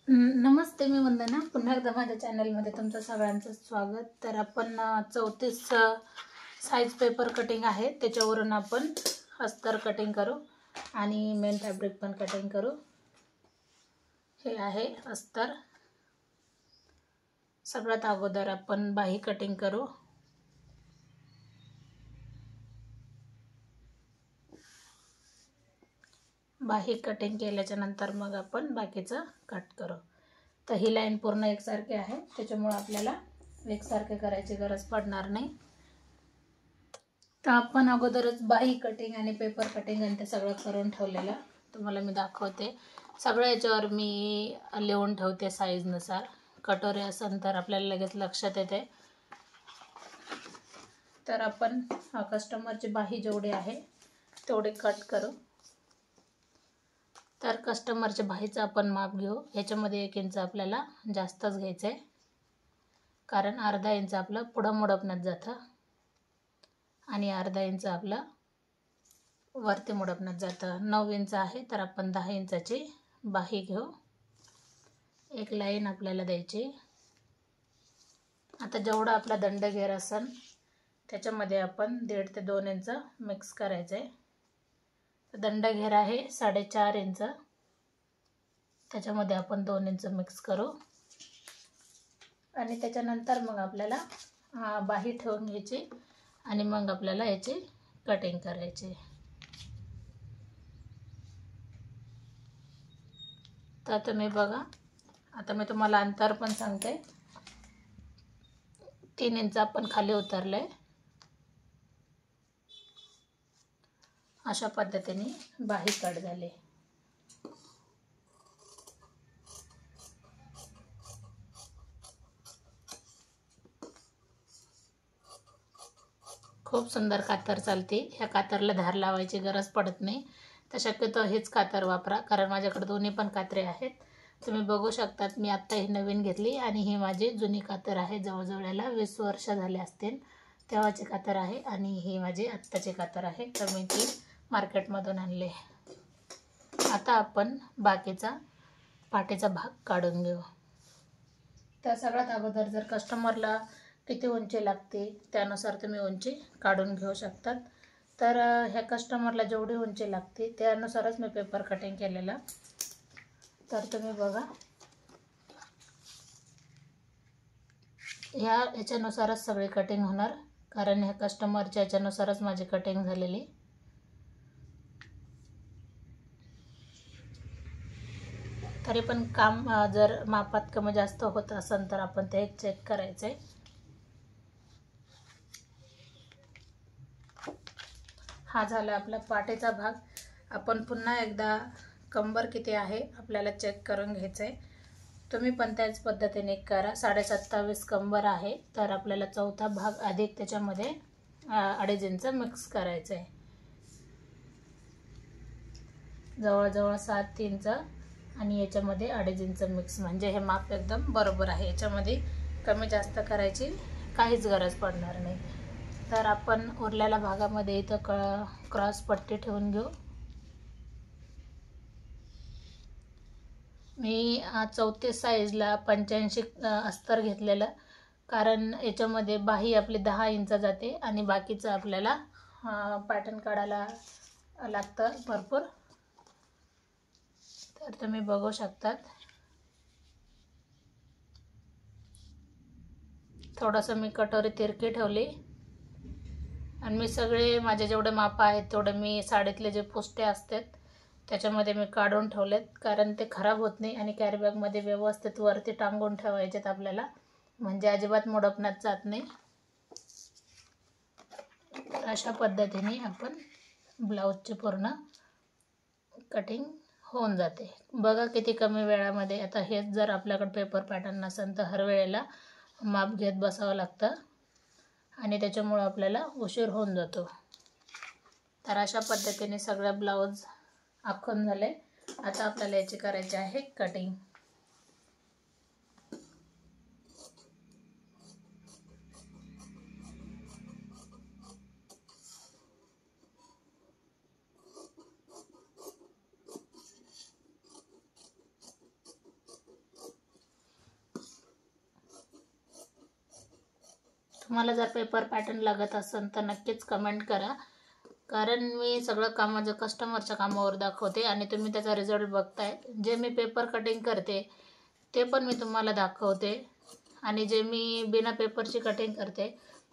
नमस्ते, मी वंदना. पुन्हा एकदा माझ्या चॅनलमध्ये तुमचं सगळ्यांचं स्वागत. तर आपण 34 साईज पेपर कटिंग आहे, त्याच्यावरून आपण अस्तर कटिंग करू आणि मेन फॅब्रिक पण कटिंग करू. हे आहे अस्तर. सगळ्यात अगोदर आपण बाही कटिंग करू. बाही कटिंग केल्याच्या नंतर मग आपण बाकीचं कट करू. तर ही लाईन पूर्ण एकसारखी आहे, त्याच्यामुळे आपल्याला एकसारखे करायची गरज पडणार नाही. तर आपण अगोदरच बाही कटिंग आणि पेपर कटिंग आणि ते सगळं करून ठेवलेलं तुम्हाला मी दाखवते. सगळ्या याच्यावर मी लिहून ठेवते साईजनुसार. कटोरी असेल तर आपल्याला लगेच लक्षात येते. तर आपण कस्टमरची बाही जेवढी आहे तेवढे कट करू. तर कस्टमरच्या बाहीचं आपण माप घेऊ. ह्याच्यामध्ये 1 इंच आपल्याला जास्तच घ्यायचं आहे, कारण अर्धा इंच आपलं पुढं मुडपण्यात जातं आणि अर्धा इंच आपलं वरती मुडपण्यात जातं. 9 इंच आहे, तर आपण 10 इंचाची बाही घेऊ. एक लाईन आपल्याला द्यायची. आता जेवढा आपला दंडघेर असेल त्याच्यामध्ये आपण 1.5 ते 2 इंच मिक्स करायचं आहे. दंडघेर आहे 4.5 इंच, त्याच्यामध्ये आपण 2 इंच मिक्स करू आणि त्याच्यानंतर मग आपल्याला बाही ठेवून घ्यायची आणि मग आपल्याला याची कटिंग करायची. तर तुम्ही बघा, आता मी तुम्हाला अंतर पण सांगते. 3 इंच आपण खाली उतरले. अशा पद्धतीने बाही कट झाली. खूप सुंदर कातर चालते. ह्या कातरला धार लावायची गरज पडत नाही. तर शक्यतो हेच कातर वापरा, कारण माझ्याकडे दोन्ही पण कात्रे आहेत. तुम्ही बघू शकतात, मी आत्ता ही नवीन घेतली आणि ही माझी जुनी कातर आहे. जवळजवळ याला 20 वर्ष झाले असतील तेव्हाची कातर आहे आणि ही माझी आत्ताची कातर आहे. तर मी ती मार्केटमधून आणली. आता आपण बाकीचा पाठीचा भाग काढून घेऊ. तर सगळ्यात अगोदर जर कस्टमरला किती उंची लागते त्यानुसार तुम्ही उंची काढून घेऊ शकतात. तर ह्या कस्टमरला जेवढी उंची लागते त्यानुसारच मी पेपर कटिंग केलेलं. तर तुम्ही बघा, ह्याच्यानुसारच सगळी कटिंग होणार, कारण ह्या कस्टमरच्या ह्याच्यानुसारच माझी कटिंग झालेली. तरी पण काम जर मापात कमी जास्त होत असेल तर आपण ते चेक करायचे. हा झाला आपला पाठीचा भाग. आपण पुन्हा एकदा कंबर किती आहे आपल्याला चेक करून घ्यायचं आहे. तुम्ही पण त्याच पद्धतीने करा. 27.5 कंबर आहे, तर आपल्याला चौथा भाग अधिक त्याच्यामध्ये 2.5 इंच मिक्स करायचं आहे. जवळजवळ 7 इंच आणि याच्यामध्ये 2.5 इंच मिक्स, म्हणजे हे माप एकदम बरोबर आहे. याच्यामध्ये कमी जास्त करायची काहीच गरज पडणार नाही. तर आपण उरलेल्या भागामध्ये इथं क्रॉस पट्टी ठेवून घेऊ. मी 34 साईजला 85 अस्तर घेतलेलं, कारण याच्यामध्ये बाही आपली 10 इंच जाते आणि बाकीचं आपल्याला पॅटर्न काढायला लागतं भरपूर. तर तुम्ही बघू शकतात, थोडंसं मी कटोरी तिरकी ठेवली आणि मी सगळे माझे जेवढे माप आहेत तेवढे मी साडीतले जे पुष्टे असतात त्याच्यामध्ये मी काढून ठेवलेत, कारण ते खराब होत नाही आणि कॅरीबॅगमध्ये व्यवस्थित वरती टांगून ठेवायचेत आपल्याला, म्हणजे अजिबात मुडपण्यात जात नाही. अशा पद्धतीने आपण ब्लाऊजची पूर्ण कटिंग होऊन जाते. बघा किती कमी वेळामध्ये. आता हेच जर आपल्याकडे पेपर पॅटर्न नसेल तर हर वेळेला माप घेत बसावं लागतं आणि त्याच्यामुळं आपल्याला उशीर होऊन जातो. तर अशा पद्धतीने सगळ्या ब्लाऊज आखून झाले. आता आपल्याला याची करायची आहे कटिंग. तुम्हाला जर पेपर पॅटर्न लागत असेल तर नक्कीच कमेंट करा, कारण मी सगळं काम माझं कस्टमरच्या कामावर दाखवते आणि तुम्ही त्याचा रिझल्ट बघताय. जे मी पेपर कटिंग करते ते पण मी तुम्हाला दाखवते आणि जे मी बिना पेपरची कटिंग करते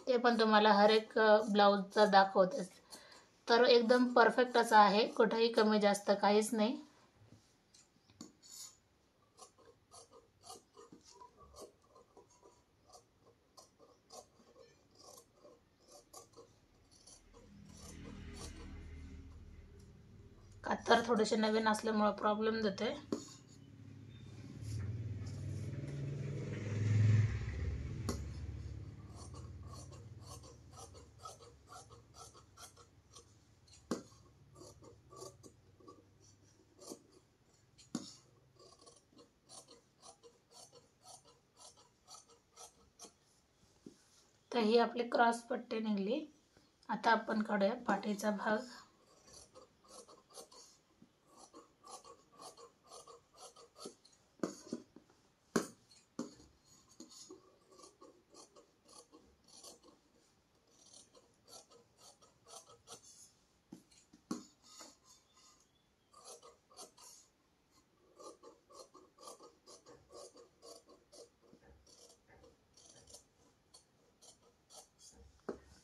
ते पण तुम्हाला हर एक ब्लाऊजचा दाखवते. तर एकदम परफेक्ट असं आहे, कुठेही कमी जास्त काहीच नाही. कातर थोडेसे नवीन असल्यामुळे प्रॉब्लेम देते. तर ही आपली क्रॉस पट्टी निघली. आता आपण काढूया पाठीचा भाग.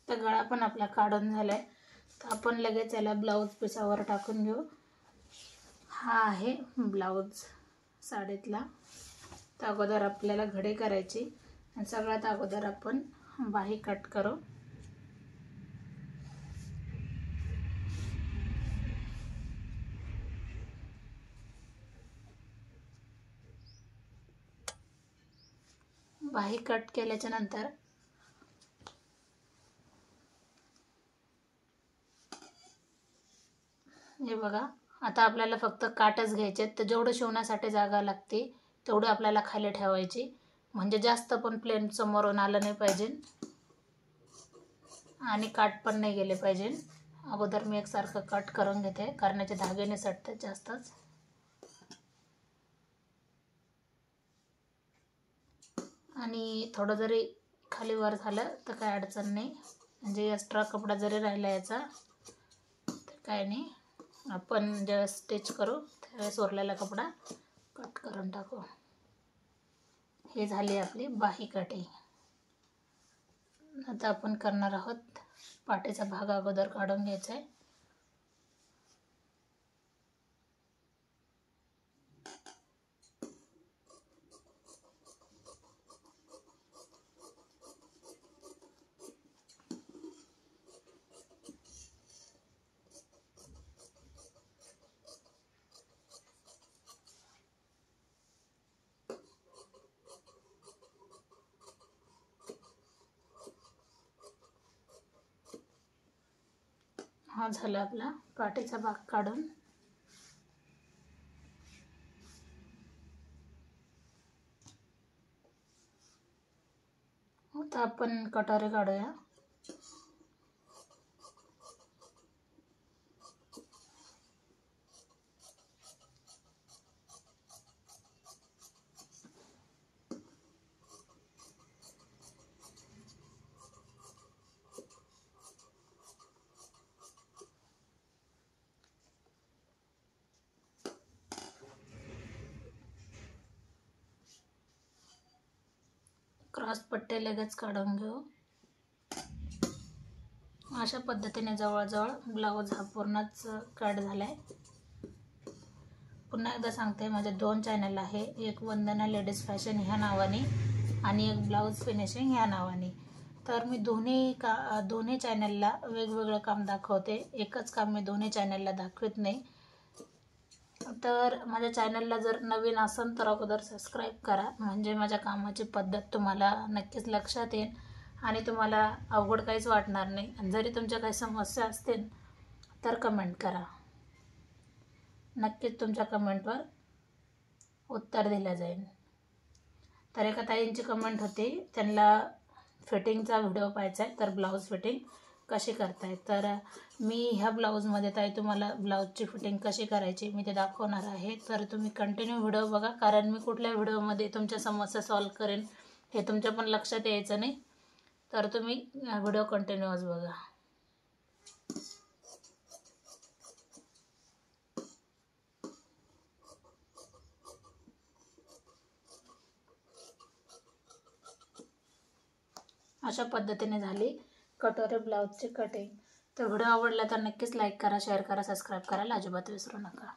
तर गळा पण आपला काढून झालाय. तर आपण लगेच याला ब्लाऊज पिसावर टाकून घेऊ. हा आहे ब्लाऊज साडीतला. तर अगोदर आपल्याला घडी करायची आणि सगळ्यात अगोदर आपण बाही कट करू. बाही कट केल्याच्या नंतर हे बघा, आता आपल्याला फक्त काटच घ्यायचे. तर जेवढं शिवण्यासाठी जागा लागते तेवढं आपल्याला खाली ठेवायची, म्हणजे जास्त पण प्लेन समोरून आलं नाही पाहिजे आणि काट पण नाही गेले पाहिजे. अगोदर मी एकसारखं कट करून घेते, कारण याचे धागे निसटतात जास्तच. आणि थोडं जरी खाली वर झालं तर काय अडचण नाही, म्हणजे एक्स्ट्रा कपडा जरी राहिला याचा तर काय नाही. आपण ज्यावेळेस स्टिच करू त्यावेळेस उरलेला कपडा कट करून टाकू. हे झाली आपली बाही कटिंग. आता आपण करणार आहोत पाठीचा भाग अगोदर काढून घ्यायचा आहे. हा झाला आपला पाठीचा भाग काढून. आता आपण कटोरे काढूया. क्रॉस पट्टे लगेच काढून घेऊ. अशा पद्धतीने जवळजवळ ब्लाऊज हा पूर्णच कट झालाय. पुन्हा एकदा सांगते, माझे 2 चॅनल आहे, एक वंदना लेडीज फॅशन ह्या नावाने आणि एक ब्लाऊज फिनिशिंग ह्या नावाने. तर मी दोन्ही चॅनलला वेगवेगळं काम दाखवते, एकच काम मी दोन्ही चॅनलला दाखवत नाही. तर माझ्या चॅनलला जर नवीन असेल तर अगोदर सबस्क्राईब करा, म्हणजे माझ्या कामाची पद्धत तुम्हाला नक्कीच लक्षात येईल आणि तुम्हाला अवघड काहीच वाटणार नाही. आणि जरी तुमच्या काही समस्या असतील तर कमेंट करा, नक्कीच तुमच्या कमेंटवर उत्तर दिलं जाईल. तर एका ताईंची कमेंट होती, त्यांना फिटिंगचा व्हिडिओ पाहायचा आहे, तर ब्लाऊज फिटिंग कशी करताय. तर मी ह्या ब्लाऊजमध्ये ताई तुम्हाला ब्लाऊजची फिटिंग कशी करायची मी ते दाखवणार आहे. तर तुम्ही कंटिन्यू व्हिडिओ बघा, कारण मी कुठल्या व्हिडिओमध्ये तुमच्या समस्या सॉल्व करेन हे तुमच्या पण लक्षात यायचं नाही. तर तुम्ही व्हिडिओ कंटिन्यूअस बघा. अशा पद्धतीने झाली कटोरी ब्लाऊजची कटिंग. तर व्हिडिओ आवडला तर नक्कीच लाईक करा, शेअर करा, सबस्क्राईब करायला अजिबात विसरू नका.